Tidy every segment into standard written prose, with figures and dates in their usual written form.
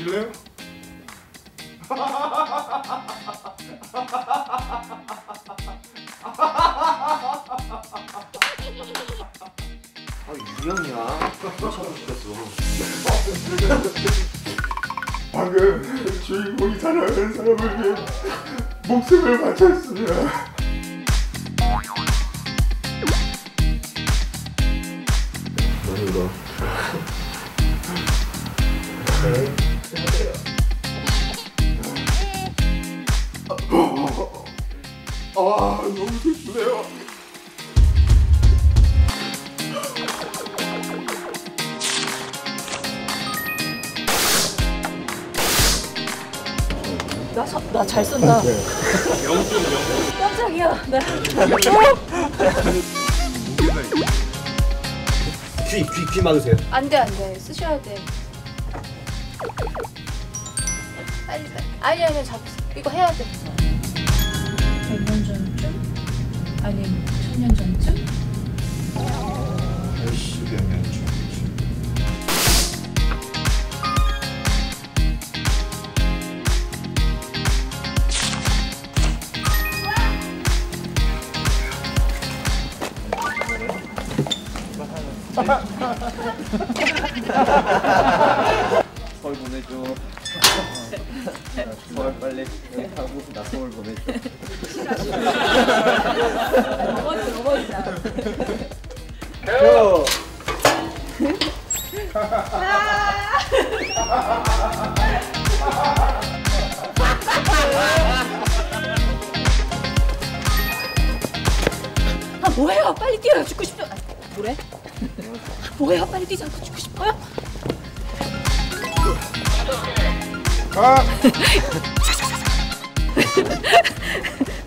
보실래요? 아, 유령이야. 쫓아오고 싶었어. 방금 주인공이 사랑하는 사람을 위해 목숨을 바쳤습니다. 아니다. 너무 슬프네요. 나 잘 쏜다. 영준. 깜짝이야. 나. 귀 막으세요. 안 돼. 쓰셔야 돼. 빨리. 아니 잡으세요. 이거 해야 돼. 100년 전쯤? 아니 1000년 전쯤? 80여 년 전. 서울 보내줘. 서울 빨리 여기 가고 나 서울 보내줘. 넘어지자. 요. 아 뭐예요? 빨리 뛰어요. 죽고 싶죠? 아, 뭐래? 뭐예요? 빨리 뛰지 않고 죽고 싶어요?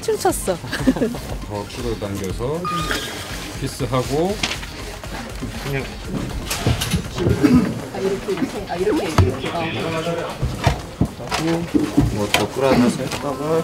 춤췄어. 더 끌어당겨서 키스하고 이렇게. 뭐 더 끌어당겨서 했다가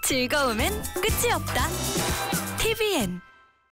즐거움엔 끝이 없다. TVN